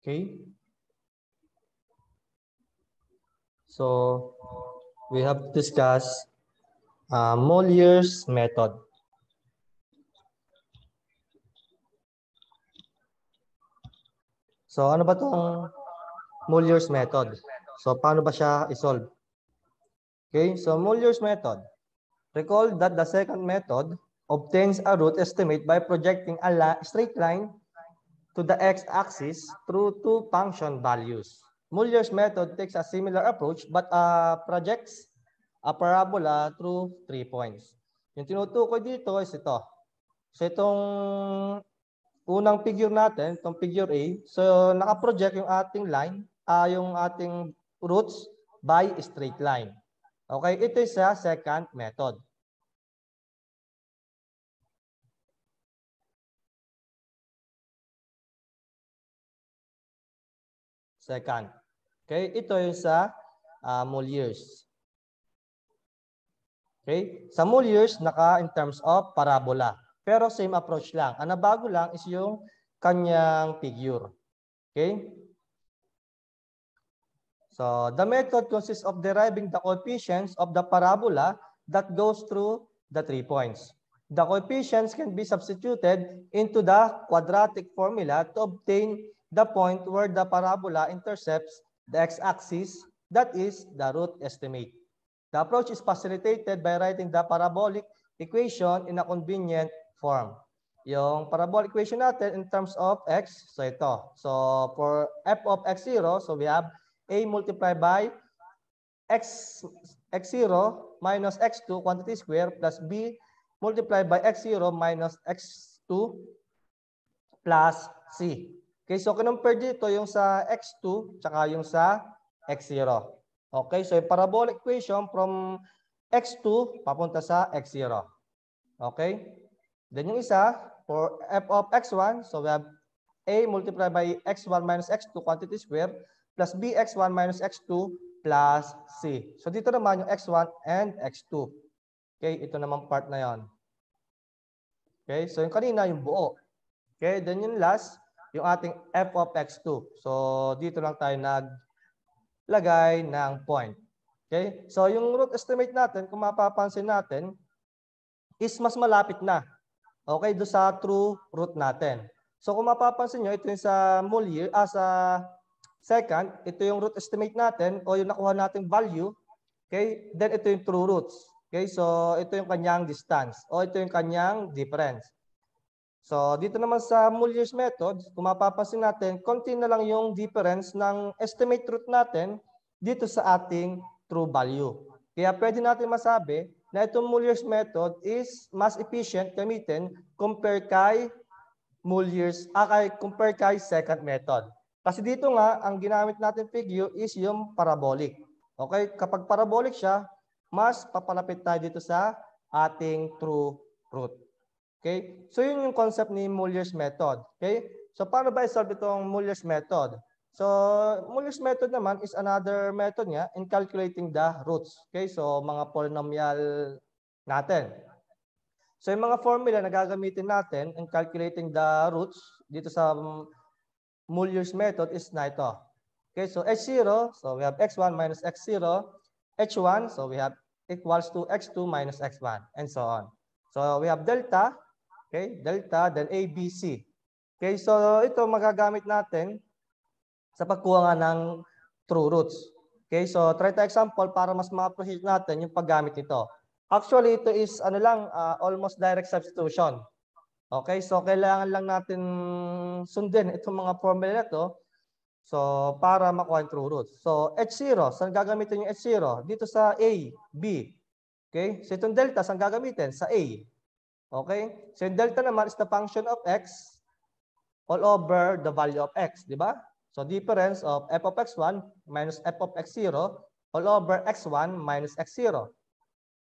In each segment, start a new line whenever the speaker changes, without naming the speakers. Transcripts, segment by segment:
Okay. So we have discussed Molliers method. So ano ba tong Molliers method? So paano ba siya i-solve? Okay, so Molliers method. Recall that the second method obtains a root estimate by projecting a straight line to the x-axis through two function values. Molliers method takes a similar approach but projects a parabola through 3 points. Yung tinutukoy dito is ito. So itong unang figure natin, itong figure A, so nakaproject yung ating line, yung ating roots by straight line. Okay, ito is sa second method. Second. Okay, ito yung sa Molliers. Okay, sa Molliers, naka in terms of parabola. Pero same approach lang. Ang nabago lang is yung kanyang figure. Okay? So, the method consists of deriving the coefficients of the parabola that goes through the 3 points. The coefficients can be substituted into the quadratic formula to obtain the point where the parabola intercepts the x-axis, that is the root estimate. The approach is facilitated by writing the parabolic equation in a convenient form. Yung parabolic equation natin in terms of x, so ito. So, for f of x0, so we have a multiplied by x0 minus x2 quantity square plus b multiplied by x0 minus x2 plus c. Okay, so kinumpare dito yung sa x2 tsaka yung sa x0. Okay, so yung parabolic equation from x2 papunta sa x0. Okay? Then yung isa, for f of x1, so we have a multiplied by x1 minus x2 quantity square plus bx1 minus x2 plus c. So dito naman yung x1 and x2. Okay, ito naman part na yon. Okay, so yung kanina yung buo. Okay, then yung last, yung ating f of x2. So dito lang tayo naglagay ng point. Okay, so yung root estimate natin, kung mapapansin natin, is mas malapit na. Okay, do sa true root natin. So kung mapapansin nyo, ito yung sa Mollier, sa second, ito yung root estimate natin o yung nakuha nating value. Okay, then ito yung true roots. Okay, so ito yung kanyang distance o ito yung kanyang difference. So dito naman sa Mollier's method, kung mapapansin natin, konti na lang yung difference ng estimate root natin dito sa ating true value. Kaya pwede natin masabi na itong Mollier's method is mas efficient gamitin compare kay compare kay second method. Kasi dito nga, ang ginamit natin figure is yung parabolic. Okay? Kapag parabolic siya, mas papalapit tayo dito sa ating true root. Okay? So yun yung concept ni Mollier's method. Okay? So paano ba i-solve itong Mollier's method? So Mollier's method naman is another method niya in calculating the roots. Okay? So mga polynomial natin. So yung mga formula na gagamitin natin in calculating the roots dito sa Mollier's method is na ito. Okay, so h0, so we have x1 minus x0, h1, so we have equals to x2 minus x1, and so on. So we have delta, okay, delta, then a, b, c. Okay, so ito magagamit natin sa pagkuha nga ng true roots. Okay, so try to example para mas ma-appreciate natin yung paggamit nito. Actually, ito is ano lang, almost direct substitution. Okay, so kailangan lang natin sundin itong mga formula na to. So, para makuha yung true roots. So, h0, saan gagamitin yung h0? Dito sa a, b. Okay, so itong delta, saan gagamitin? Sa a. Okay, so yung delta naman is the function of x all over the value of x, di ba? So, difference of f of x1 minus f of x0 all over x1 minus x0.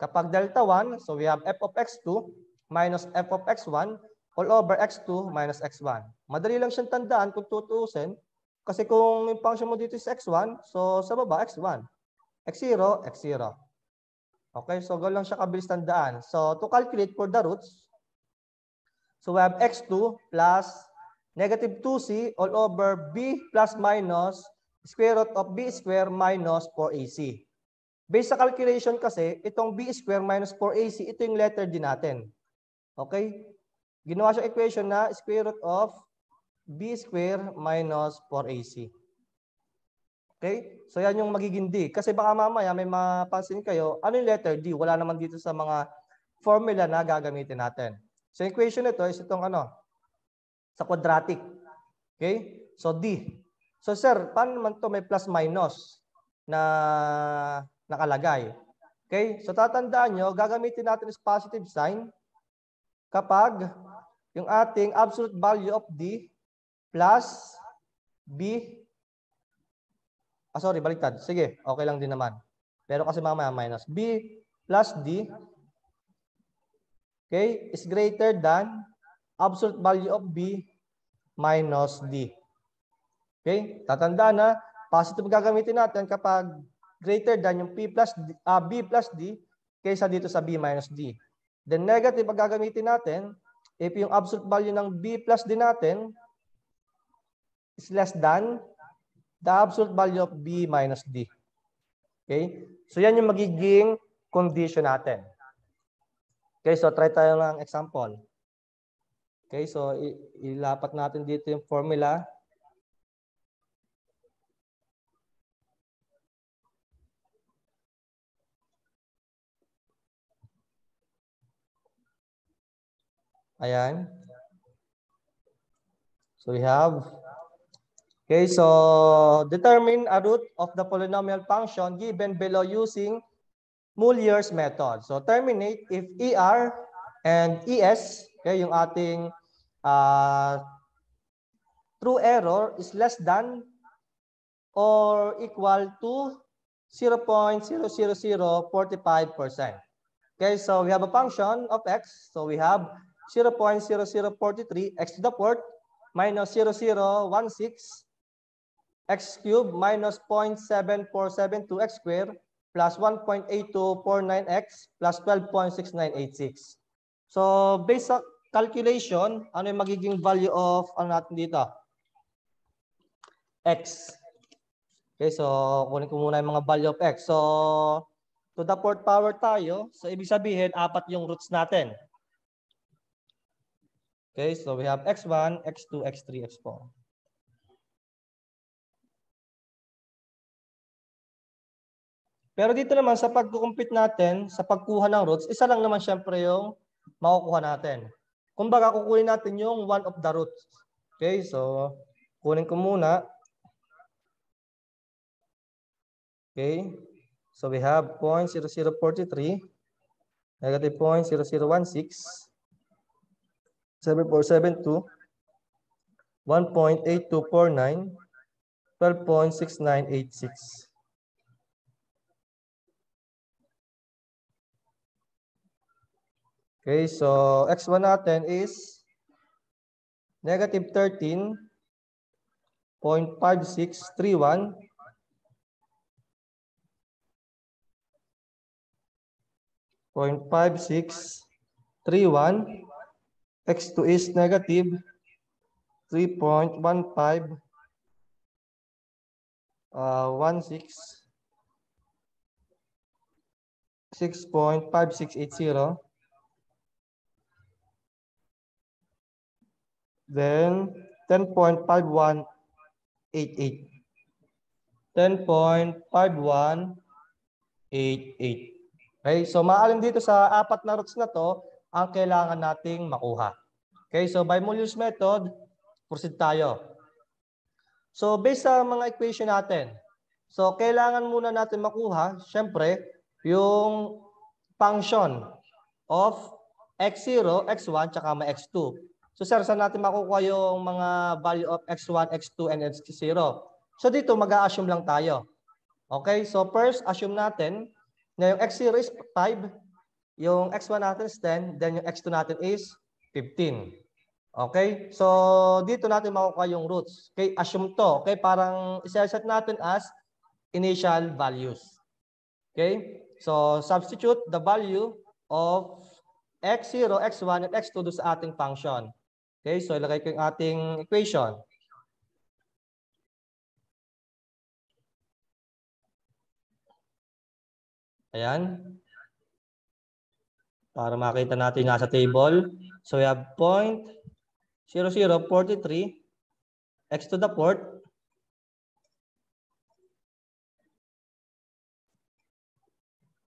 Kapag delta 1, so we have f of x2 minus f of x1 all over x2 minus x1. Madali lang siyang tandaan kung tutuusin. Kasi kung yung function mo dito is x1, so sa baba x1. x0, x0. Okay, so ganoon lang siya kabilis tandaan. So to calculate for the roots, so we have x2 plus negative 2c all over b plus minus square root of b square minus 4ac. Based sa calculation kasi, itong b square minus 4ac, ito yung letter D natin. Okay? Ginawa siyang equation na square root of b square minus 4ac. Okay? So yan yung magiging D. Kasi baka mamaya may mapansin kayo, ano yung letter D? Wala naman dito sa mga formula na gagamitin natin. So equation nito is itong ano? Sa quadratic. Okay? So D. So sir, paano naman to may plus minus na nakalagay? Okay? So tatandaan nyo, gagamitin natin is positive sign kapag yung ating absolute value of D plus B. Sorry, baliktad. Sige, okay lang din naman. Pero kasi mamaya minus. B plus D, okay, is greater than absolute value of B minus D. Okay, tatandaan na positive gagamitin natin kapag greater than yung B plus D kaysa dito sa B minus D. Then negative ang gagamitin natin if yung absolute value ng B plus D natin is less than the absolute value of B minus D. Okay? So yan yung magiging condition natin. Okay, so try tayo ng example. Okay, so ilapat natin dito yung formula. Ayan. So we have, okay, so determine a root of the polynomial function given below using Muller's method. So terminate if ER and ES, okay, yung ating true error is less than or equal to 0.00045%. Okay, so we have a function of x. So we have 0.0043 x to the fourth minus 0016 x cubed minus 0.7472 x squared plus 1.8249x plus 12.6986. So based sa calculation, ano yung magiging value of ano natin dito? X. Okay, so kunin ko muna yung mga value of x. So to the fourth power tayo. So ibig sabihin, 4 yung roots natin. Okay, so we have x1, x2, x3, x4. Pero dito naman sa pag-compute natin, sa pagkuha ng roots, isa lang naman syempre yung makukuha natin. Kumbaga, kukunin natin yung one of the roots. Okay, so kunin ko muna. Okay, so we have 0.0043, negative 0.0016, 7472, 1.8249, 12.6986. Okay, so x1 natin is negative 13.5631. X2 is negative 3.1516 6.5680. Then 10.5188. 10.5188. Okay, so maalin dito sa 4 na roots na to ang kailangan nating makuha. Okay, so by Muller's method, proceed tayo. So based sa mga equation natin, so kailangan muna natin makuha, syempre, yung function of x0, x1, tsaka may x2. So sir, saan natin makukuha yung mga value of x1, x2, and x0? So dito mag-a-assume lang tayo. Okay, so first assume natin na yung x0 is 5, yung x1 natin is 10, then yung x2 natin is 15. Okay, so dito natin makukuha yung roots. Okay, assume to. Okay, parang isa-set natin as initial values. Okay, so substitute the value of x0, x1, and x2 do sa ating function. Okay, so ilagay ko yung ating equation. Ayan. Para makita natin nasa table. So we have 0.0043 x to the fourth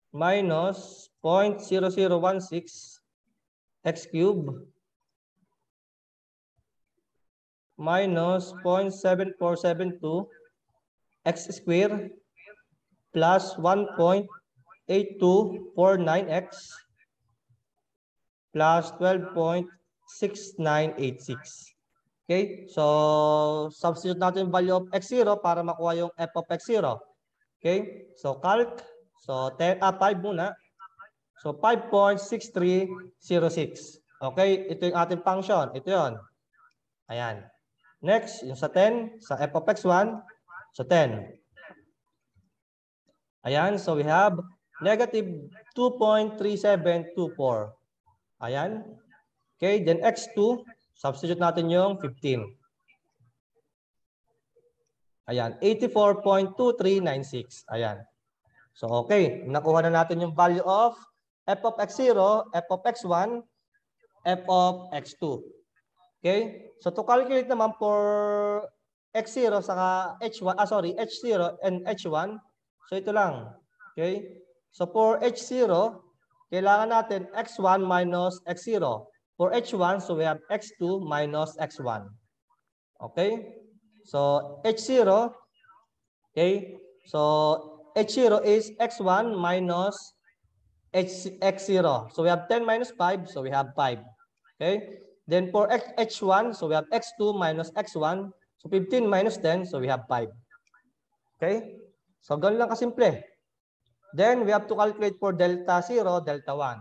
minus 0.0016 x cubed minus 0.7472 x squared plus 1.8249x plus 12.6986. Okay? So, substitute natin yung value of x0 para makuha yung f of x0. Okay? So, calc. So, 5 muna. So, 5.6306. Okay? Ito yung ating function. Ito yun. Ayan. Next, yung sa 10, sa f of x1, so 10. Ayan, so we have negative 2.3724. Ayan. Okay, then x2, substitute natin yung 15. Ayan, 84.2396. Ayan. So, okay, nakuha na natin yung value of f of x0, f of x1, f of x2. Okay? So to calculate naman for x0 saka h1, h0 and h1, so ito lang. Okay? So for h0, kailangan natin x1 minus x0. For h1, so we have x2 minus x1. Okay? So h0, okay? So h0 is x1 minus x0. So we have 10 minus 5, so we have 5. Okay? Then for h1, so we have x2 minus x1. So 15 minus 10, so we have 5. Okay? So ganun lang kasimple. Then we have to calculate for delta 0, delta 1.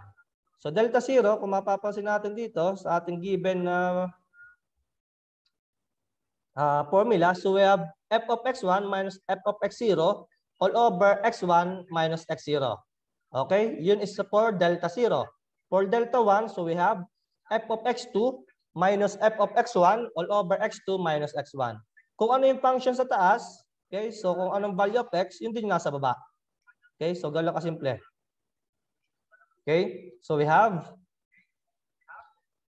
So delta 0, kung mapapansin natin dito sa ating given na formula, so we have f of x1 minus f of x0 all over x1 minus x0. Okay? Yun is for delta 0. For delta 1, so we have f of x2 minus f of x1 all over x2 minus x1. Kung ano yung function sa taas, okay, so kung anong value of x, yun din yung nasa baba. Okay, so gano'n kasimple. Okay, so we have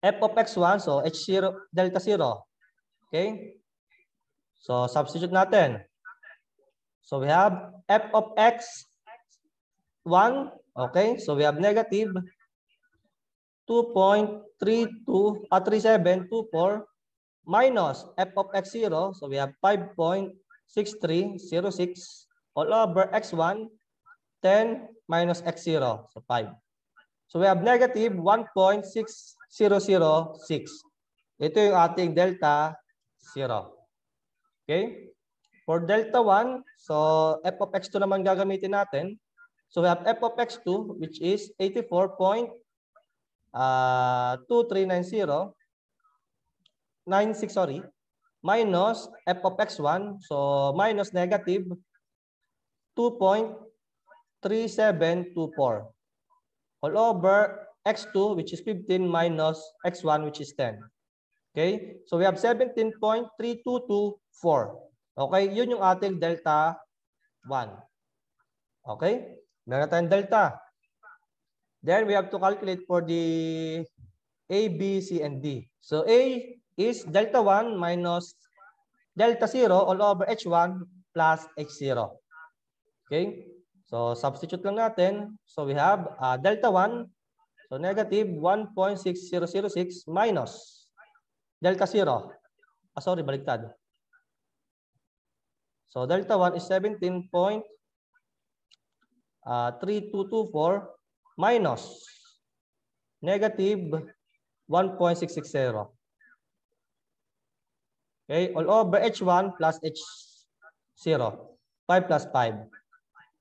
f of x1, so h0, delta 0. Okay, so substitute natin. So we have f of x1, okay, so we have negative 2.3724 minus f of x0. So we have 5.6306 all over x1, 10 minus x0. So 5. So we have negative 1.6006. Ito yung ating delta 0. Okay? For delta 1, so f of x2 naman gagamitin natin. So we have f of x2, which is 96, minus f of x1, so minus negative 2.3724 all over x2, which is 15 minus x1, which is 10. Okay? So we have 17.3224. Okay? Yun yung ating delta 1. Okay? Meron tayong delta. Then we have to calculate for the A, B, C, and D. So A is delta 1 minus delta 0 all over H1 plus H0. Okay? So substitute lang natin. So we have delta 1. So negative 1.6006 minus delta 0. Baliktad. So delta 1 is 17.3224 minus negative 1.660. Okay, all over H1 plus H0. 5 plus 5.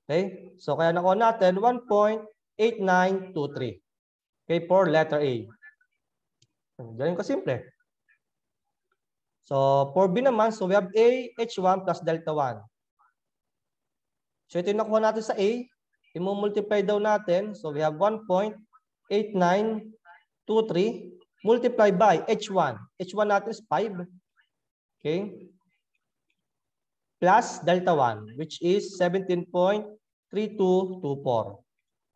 Okay, so kaya nakuha natin 1.8923. Okay, for letter A. Ganyan kasimple. So, for B naman, so we have A, H1 plus delta 1. So, ito yung nakuha natin sa A. I-multiply daw natin. So, we have 1.8923 multiply by H1. H1 natin is 5. Okay? Plus delta 1, which is 17.3224.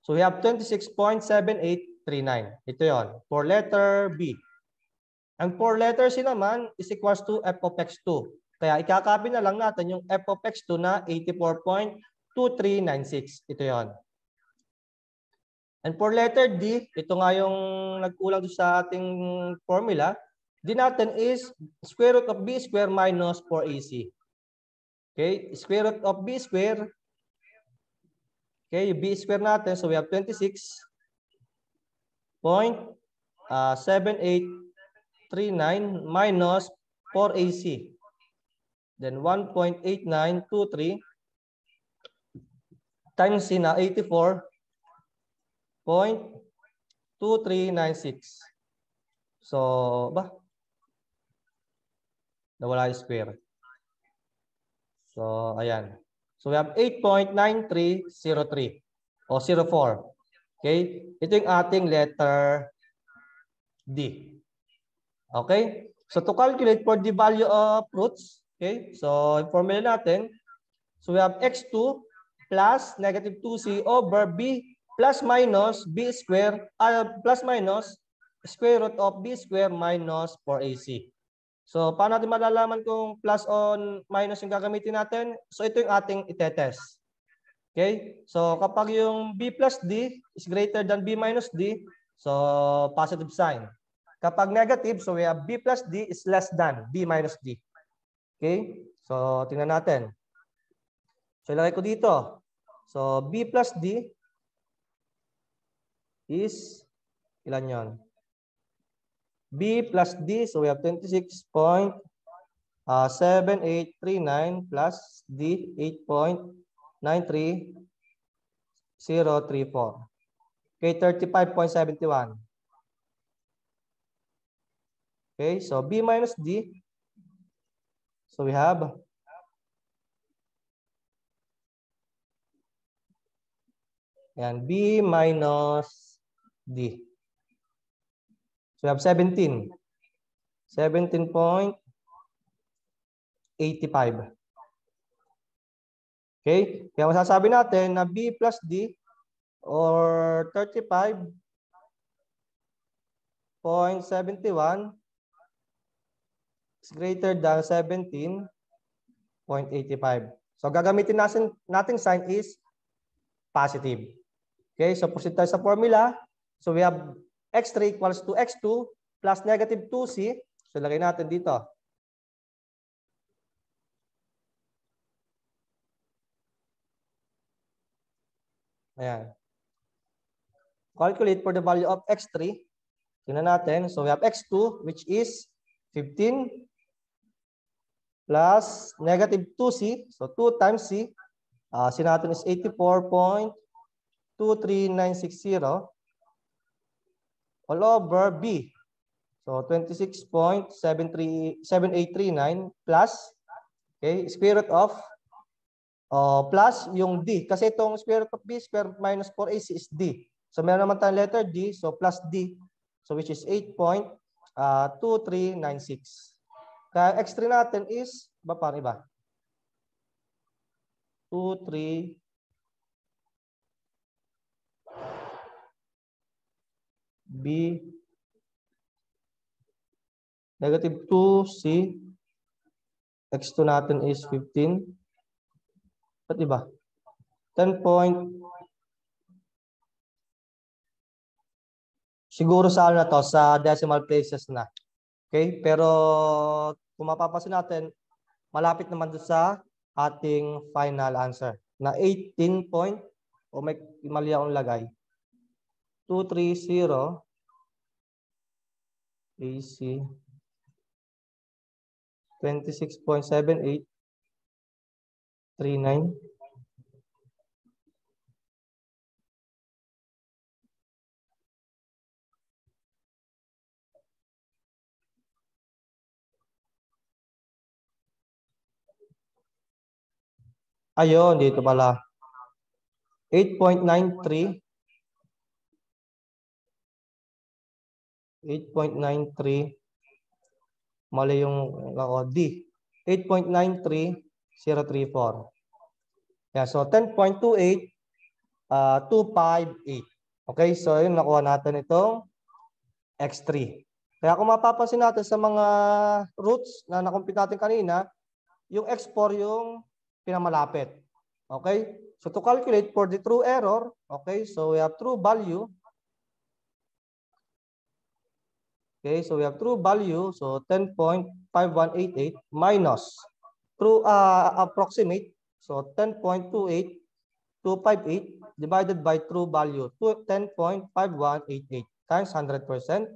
So we have 26.7839. Ito yon for letter B. Ang for letter C naman is equals to f of x2. Kaya ikakopy na lang natin yung f of x2 na 84.2396. Ito yon. And for letter D, ito nga yung nagkulang sa ating formula. D natin is square root of b square minus 4ac. Okay, square root of b square. Okay, b square natin. So we have 26.7839 minus 4ac. Then 1.8923 times c na 84.2396. So, nawala yung square. So, ayan. So, we have 8.9303 o 04. Okay? Ito yung ating letter D. Okay? So, to calculate for the value of roots, okay? So, yung formula natin, so we have x2 plus negative 2c over b plus minus b square, plus minus square root of b square minus 4ac. So, paano natin malalaman kung plus o minus yung gagamitin natin? So, ito yung ating itetest. Okay? So, kapag yung b plus d is greater than b minus d, so positive sign. Kapag negative, so we have b plus d is less than b minus d. Okay? So, tingnan natin. So, ilagay ko dito. So, b plus d is, ilan yon? B plus D, so we have 26.7839 plus D 8.93034. Okay, 35.71. Okay, so B minus D. So we have and B minus D. So we have 17. 17.85. Okay? Kaya masasabi natin na B plus D or 35.71 is greater than 17.85. So gagamitin natin sign is positive. Okay? So proceed tayo sa formula. So we have x3 equals to x2 plus negative 2c. So, lagay natin dito. Ayan. Calculate for the value of x3. Tingnan natin. So, we have x2 which is 15 plus negative 2c. So, 2 times c. C natin is 84.23960. All over B. So 26.7839 plus, okay, square root of plus yung D. Kasi itong square root of B square minus 4AC is D. So meron naman tayong letter D, so plus D. So which is 8.2396. Kaya x3 natin is, parang iba? 23 B negative 2C x2 natin is 15. Ba't iba? 10 point. Siguro sa ano na to, sa decimal places na. Okay? Pero kung mapapansin natin, malapit naman doon sa ating final answer na 18 point o may mali akong lagay. 230 AC 26.7839. Ayun, dito pala. 8.93 8.93. Mali yung D. 8.93034. Yeah, so 10.28, 258. Okay, so yun, nakuha natin itong X3. Kaya kung mapapansin natin sa mga roots na nakumpit natin kanina, yung X4 yung pinamalapit. Okay, so to calculate for the true error, okay, so we have true value. Okay, so we have true value, so 10.5188 minus true approximate, so 10.28258 divided by true value, 10.5188 times 100%.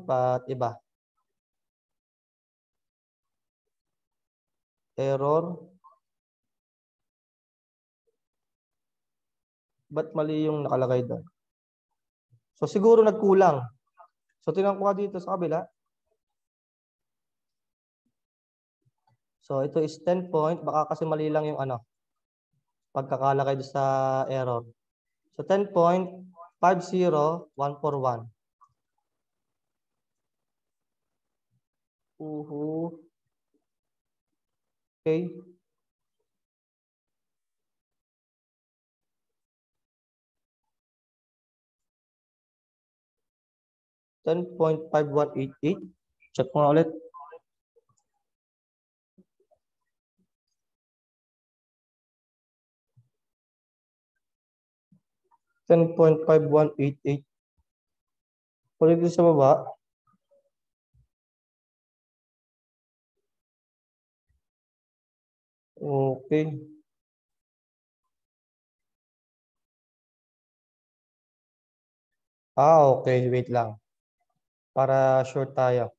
Ba't iba? Error. Ba't mali yung nakalagay doon? So siguro nagkulang. So tingnan ko nga dito sa kabila. So ito is 10 point. Baka kasi mali lang yung pagkakalagay doon sa error. So 10.50141. Okay. $10.5188. Check mo ulit. $10.5188. Ulit sa baba. Okay. Okay. Wait lang. Para sure tayo.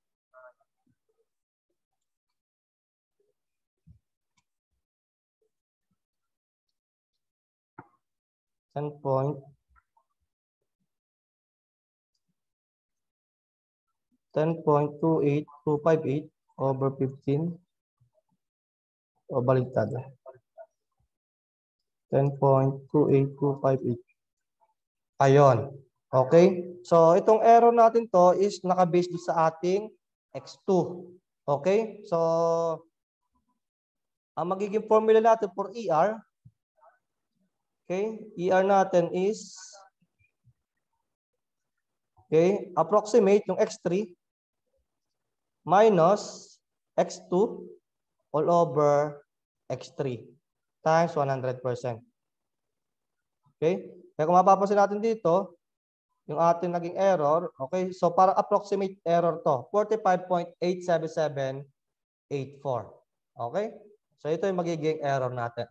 $10.28258 over 15. O baliktad. 10.28258. Ayun. Okay? So, itong error natin to is naka-base sa ating X2. Okay? So, ang magiging formula natin for ER, okay? ER natin is, okay, approximate yung X3 minus X2 all over X3 times 100%. Okay? Kaya kung mapapansin natin dito, yung ating naging error, okay? So, para approximate error to, 45.87784. Okay? So, ito yung magiging error natin.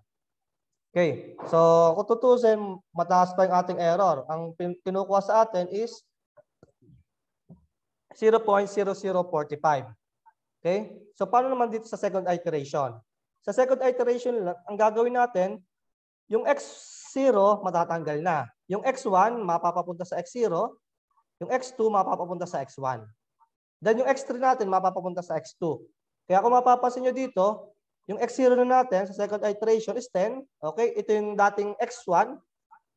Okay. So, kung tutusin, mataas pa yung ating error. Ang kinukuha sa atin is 0.0045. Okay? So, paano naman dito sa second iteration? Sa second iteration, ang gagawin natin, yung X0 matatanggal na. Yung X1 mapapapunta sa X0, yung X2 mapapapunta sa X1. Then yung X3 natin mapapapunta sa X2. Kaya kung mapapansin nyo dito, yung X0 na natin sa second iteration is 10. Okay? Ito yung dating X1.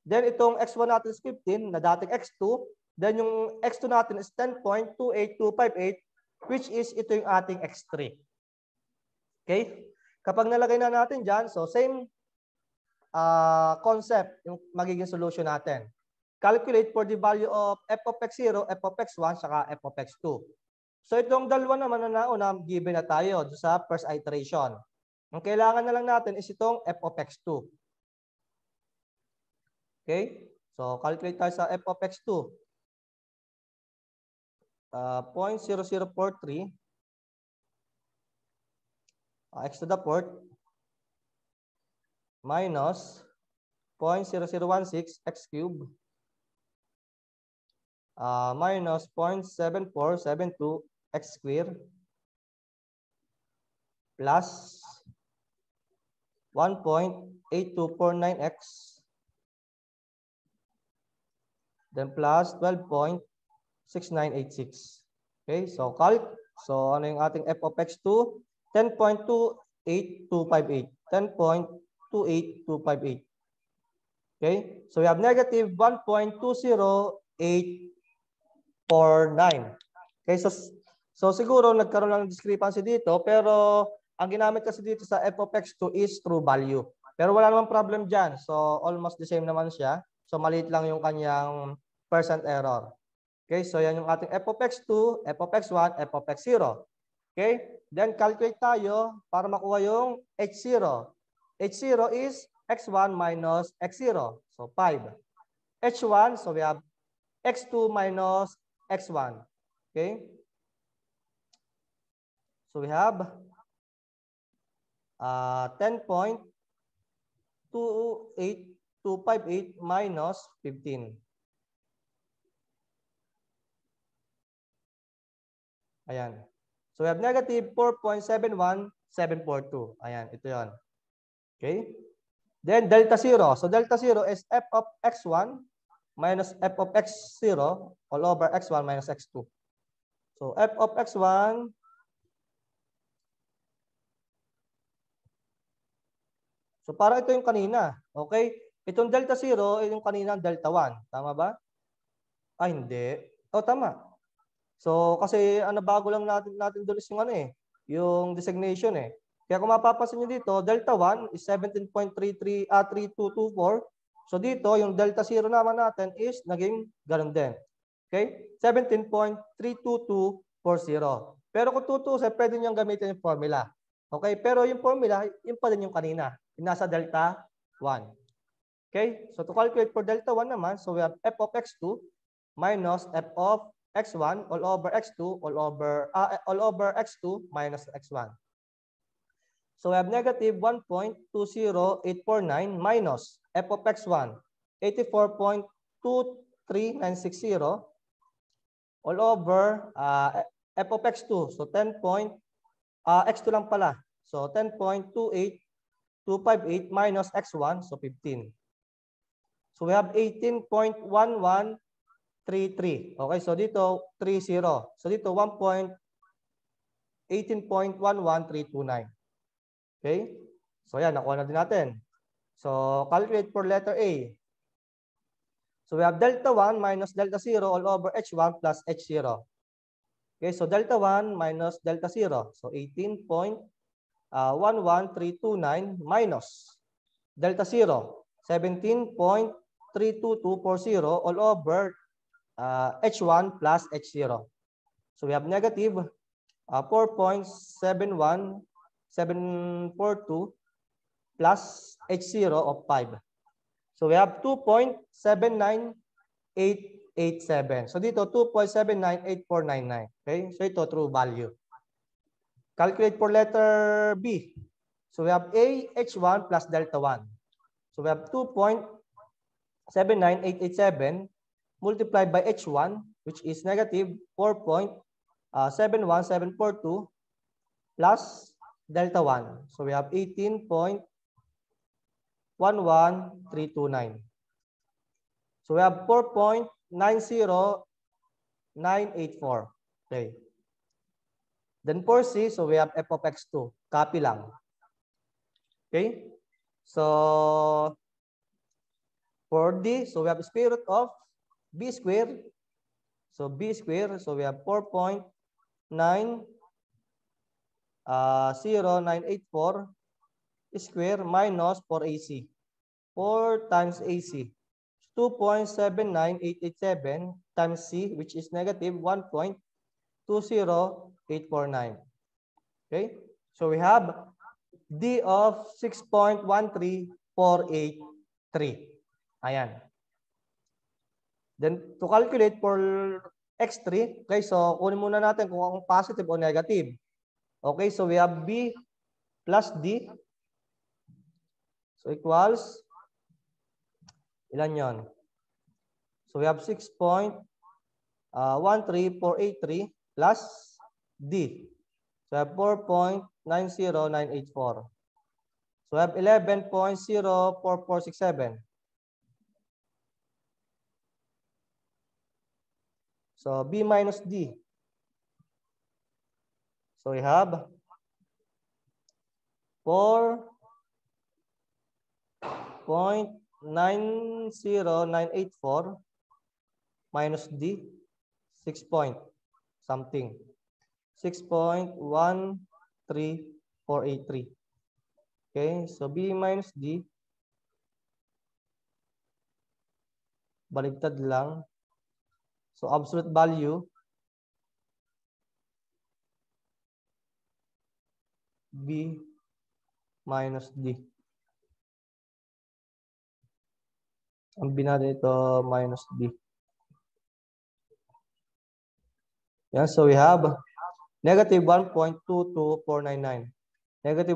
Then itong X1 natin is 15 na dating X2. Then yung X2 natin is 10.28258 which is ito yung ating X3. Okay? Kapag nalagay na natin dyan, so same concept yung magiging solution natin. Calculate for the value of f of x0, f of x1, saka f of x2. So itong dalawa naman na nauna, given na tayo sa first iteration. Ang kailangan na lang natin is itong f of x2. Okay? So calculate tayo sa f of x2. 0.0043 x to the fourth minus 0.0016 x cubed minus 0.7472 x squared plus 1.8249x then plus 12.6986. Okay, so calc. So ano yung ating f of x2? 10.28258. 10.28258. Okay? So we have negative 1.20849. Okay, so siguro nagkaroon lang ng discrepancy dito, pero ang ginamit kasi dito sa f of x2 is true value. Pero wala namang problem dyan. So almost the same naman siya. So maliit lang yung kanyang percent error. Okay, so yan yung ating f of x2, f of x1, f of x0. Okay, then calculate tayo para makuha yung h0. H0 is x1 minus x0. So 5. H1, so we have x2 minus x1. Okay. So we have 10.28258 minus 15. Ayan. So we have negative 4.71742. Ayan, ito yon. Okay. Then delta 0. So delta 0 is f of x1 minus f of x0 all over x1 minus x2. So f of x1 so para ito yung kanina. Okay? Itong delta 0 ay yung kanina delta 1. Tama ba? Ay, hindi. O, tama. So kasi bago lang natin doon is yung yung designation eh. Kaya kung mapapansin niyo dito, delta 1 is 17.3224. So dito, yung delta 0 naman natin is naging ganun din. Okay? 17.32240. Pero kung tutusin, pwede niyang gamitin yung formula. Okay? Pero yung formula, yun pa din yung kanina. Yung nasa delta 1. Okay? So to calculate for delta 1 naman, so we have f of x2 minus f of x1 all over x2 all over x2 minus x1. So we have negative 1.20849 minus f of x1 84.23960 all over f of x2. So 10. X2 lang pala. So 10.28258 minus x1, so 15. So we have 18.1133. Okay, so dito 30. So dito 18.11329. Okay? So yan, nakuha na din natin. So calculate for letter A. So we have delta 1 minus delta 0 all over h1 plus h0. Okay, so delta 1 minus delta 0. So 18.11329 minus delta 0. 17.32240 all over h1 plus h0. So we have negative 4.71742 plus h0 of 5. So we have 2.79887. So dito 2.798499. Okay? So ito true value. Calculate for letter B. So we have A h1 plus delta 1. So we have 2.79887 multiplied by h1, which is negative 4.71742 plus delta 1. So we have 18.11329. So we have 4.90984. Okay. Then for C, so we have f of x2. Copy lang. Okay. So for D, so we have square root of b squared. So b squared, so we have 4.90984 square minus 4AC. 4 times AC. 2.79887 times C, which is negative 1.20849. Okay? So we have D of 6.13483. Ayan. Then to calculate for x3, okay, so kunin muna natin kung ang positive o negative. Okay, so we have B plus D. So equals, ilan yon? So we have 6.13483 plus D. So we have 4.90984. So we have 11.04467. So B minus D. So we have 4.90984 90984 minus D, 6 point something. 6.13483. Okay, so B minus D, baligtad lang. So absolute value, B minus D. Ang binada ito, minus D. Yan, so we have negative 1.22499. Negative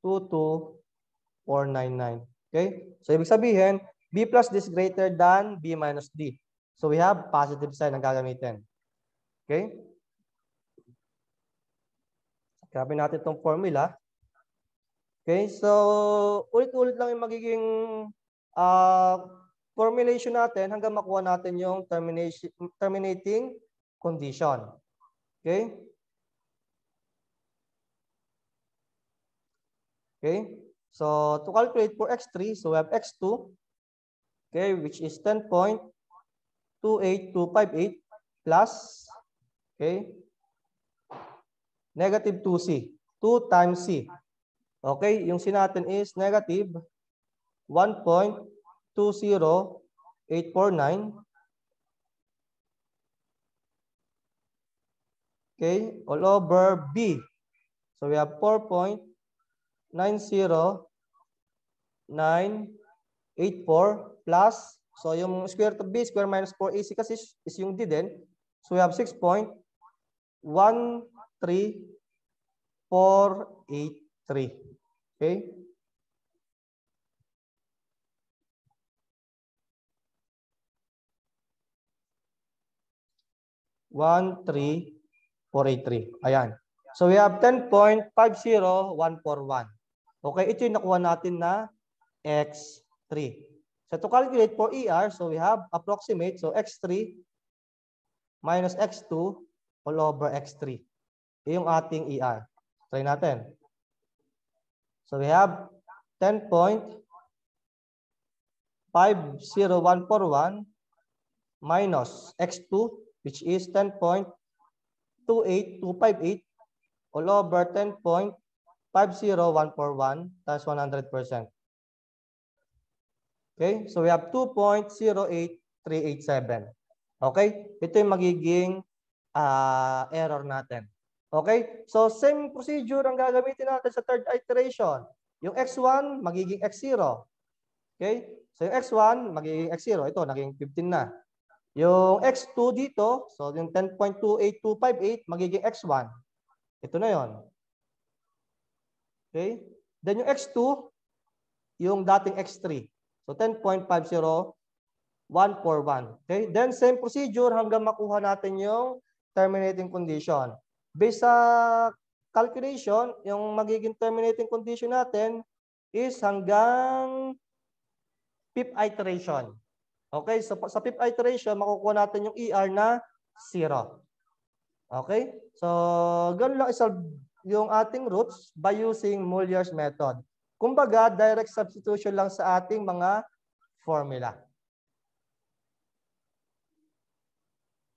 1.22499. Okay? So, ibig sabihin, B plus D is greater than B minus D. So, we have positive sign ang gagamitin. Okay? Gagawin natin itong formula. Okay? So, ulit-ulit lang yung magiging formulation natin hanggang makuha natin yung terminating condition. Okay? Okay? So, to calculate for x3, so we have x2, okay, which is 10.28258 plus, okay, negative 2c, 2 times c. Okay, yung c natin is negative 1.20849. Okay, all over b. So we have 4.90984 plus, so yung square root of b, square minus 4ac kasi is yung d din. So we have 6.13483. Okay? One, 3,483. Ayan. So we have 10.50141. Okay, ito yung nakuha natin na x3. So to calculate for ER, so we have approximate, so x3 minus x2 all over x3. Yung ating ER. Try natin. So we have 10.50141 minus x2, which is 10.28258 all over 10.50141 times 100%. Okay, so we have 2.08387. Okay, ito yung magiging error natin. Okay, so same procedure ang gagamitin natin sa third iteration. Yung x1 magiging x0. Okay, so yung x1 magiging x0. Ito, naging 15 na. Yung x2 dito, so yung 10.28258 magiging x1. Ito na yon. Okay, then yung x2, yung dating x3. So 10.50141. Okay, then same procedure hanggang makuha natin yung terminating condition. Based sa calculation, yung magiging terminating condition natin is hanggang 5th iteration. Okay, so sa 5th iteration, makukuha natin yung ER na 0. Okay, so ganun lang isolve yung ating roots by using Muller's method. Kumbaga, direct substitution lang sa ating mga formula.